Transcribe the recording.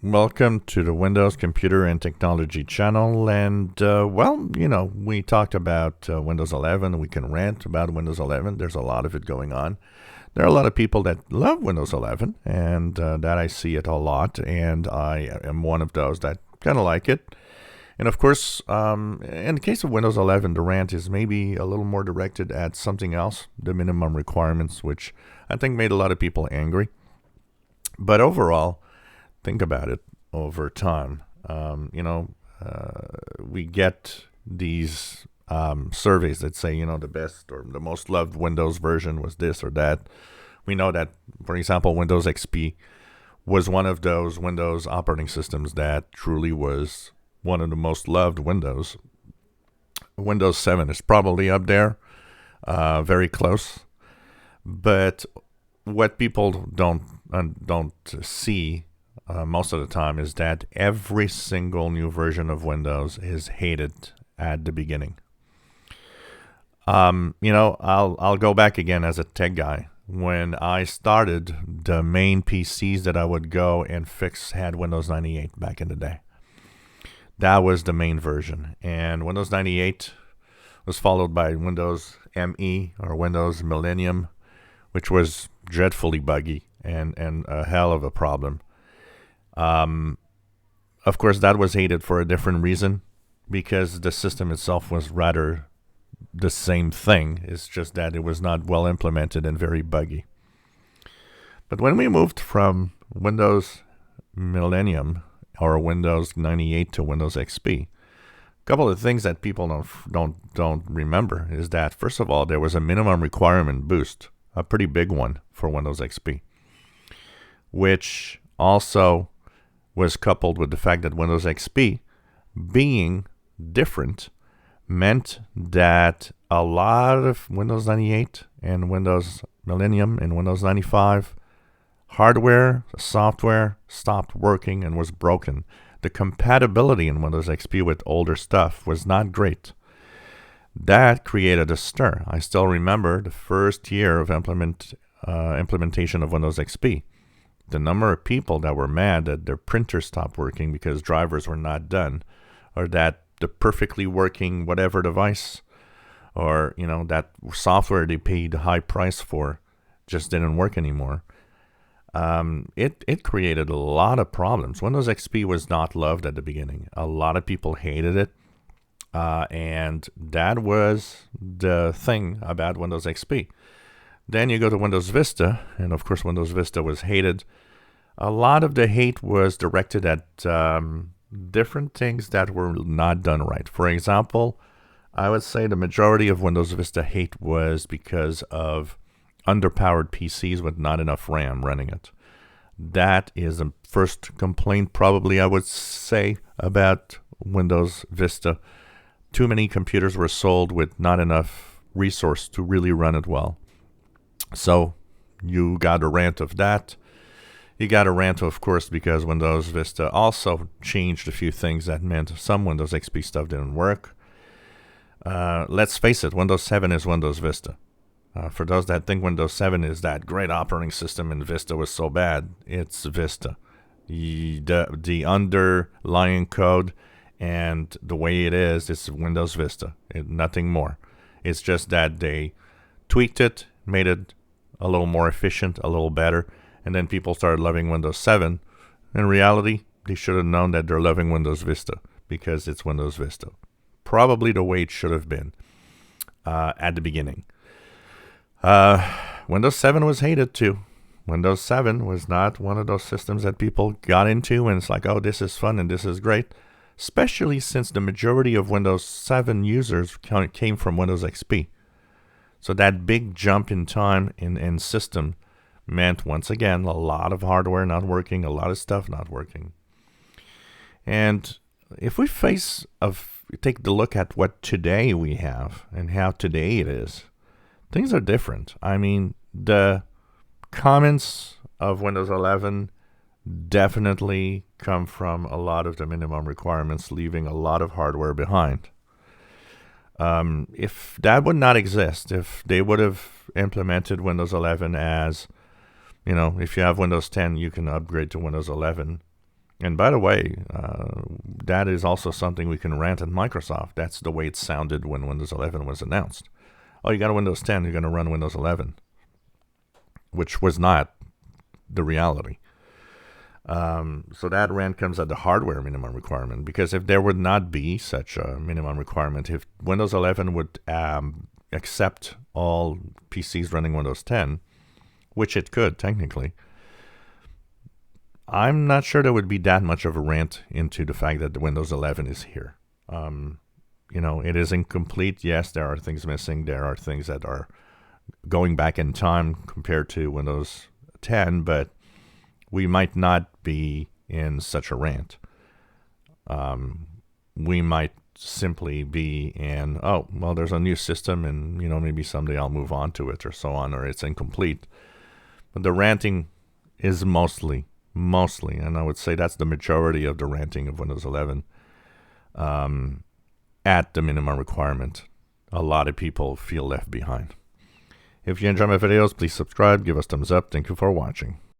Welcome to the Windows Computer and Technology channel. We talked about Windows 11. We can rant about Windows 11. There's a lot of it going on. There are a lot of people that love Windows 11, and that I see it a lot, and I am one of those that kind of like it. And of course, in the case of Windows 11, the rant is maybe a little more directed at something else, the minimum requirements, which I think made a lot of people angry. But overall, think about it over time. We get these surveys that say, the best or the most loved Windows version was this or that. We know that, for example, Windows XP was one of those Windows operating systems that truly was one of the most loved Windows. Windows 7 is probably up there, very close. But what people don't see most of the time is that every single new version of Windows is hated at the beginning. I'll go back again as a tech guy. When I started, the main PCs that I would go and fix had Windows 98 back in the day. That was the main version. And Windows 98 was followed by Windows ME or Windows Millennium, which was dreadfully buggy and a hell of a problem. Of course, that was hated for a different reason, because the system itself was rather the same thing. It's just that it was not well implemented and very buggy. But when we moved from Windows Millennium or Windows 98 to Windows XP, a couple of things that people don't remember is that, first of all, there was a minimum requirement boost, a pretty big one for Windows XP, which also was coupled with the fact that Windows XP being different meant that a lot of Windows 98 and Windows Millennium and Windows 95 hardware, software stopped working and was broken. The compatibility in Windows XP with older stuff was not great. That created a stir. I still remember the first year of implementation of Windows XP. The number of people that were mad that their printers stopped working because drivers were not done, or that the perfectly working whatever device, or that software they paid a high price for just didn't work anymore. It created a lot of problems. Windows XP was not loved at the beginning. A lot of people hated it. And that was the thing about Windows XP. Then you go to Windows Vista, and of course Windows Vista was hated. A lot of the hate was directed at different things that were not done right. For example, I would say the majority of Windows Vista hate was because of underpowered PCs with not enough RAM running it. That is the first complaint probably I would say about Windows Vista. Too many computers were sold with not enough resource to really run it well. So you got a rant of that. You got a rant, of course, because Windows Vista also changed a few things that meant some Windows XP stuff didn't work. Let's face it, Windows 7 is Windows Vista. For those that think Windows 7 is that great operating system and Vista was so bad, it's Vista. The underlying code and the way it is Windows Vista, nothing more. It's just that they tweaked it, made it a little more efficient, a little better, and then people started loving Windows 7. In reality, they should have known that they're loving Windows Vista because it's Windows Vista. Probably the way it should have been at the beginning. Windows 7 was hated too. Windows 7 was not one of those systems that people got into and it's like, oh, this is fun and this is great. Especially since the majority of Windows 7 users came from Windows XP. So that big jump in time in system meant, once again, a lot of hardware not working, a lot of stuff not working. And if we take the look at what today we have and how today it is, things are different. I mean, the comments of Windows 11 definitely come from a lot of the minimum requirements, leaving a lot of hardware behind. If that would not exist, if they would have implemented Windows 11 as, if you have Windows 10, you can upgrade to Windows 11. And by the way, that is also something we can rant at Microsoft. That's the way it sounded when Windows 11 was announced. Oh, you got a Windows 10, you're going to run Windows 11, which was not the reality. So that rant comes at the hardware minimum requirement, because if there would not be such a minimum requirement, if Windows 11 would accept all PCs running Windows 10, which it could technically, I'm not sure there would be that much of a rant into the fact that the Windows 11 is here. It is incomplete. Yes, there are things missing. There are things that are going back in time compared to Windows 10, but we might not be in such a rant. We might simply be in, oh, well, there's a new system and, maybe someday I'll move on to it or so on, or it's incomplete. But the ranting is mostly, and I would say that's the majority of the ranting of Windows 11, at the minimum requirement. A lot of people feel left behind. If you enjoy my videos, please subscribe, give us thumbs up. Thank you for watching.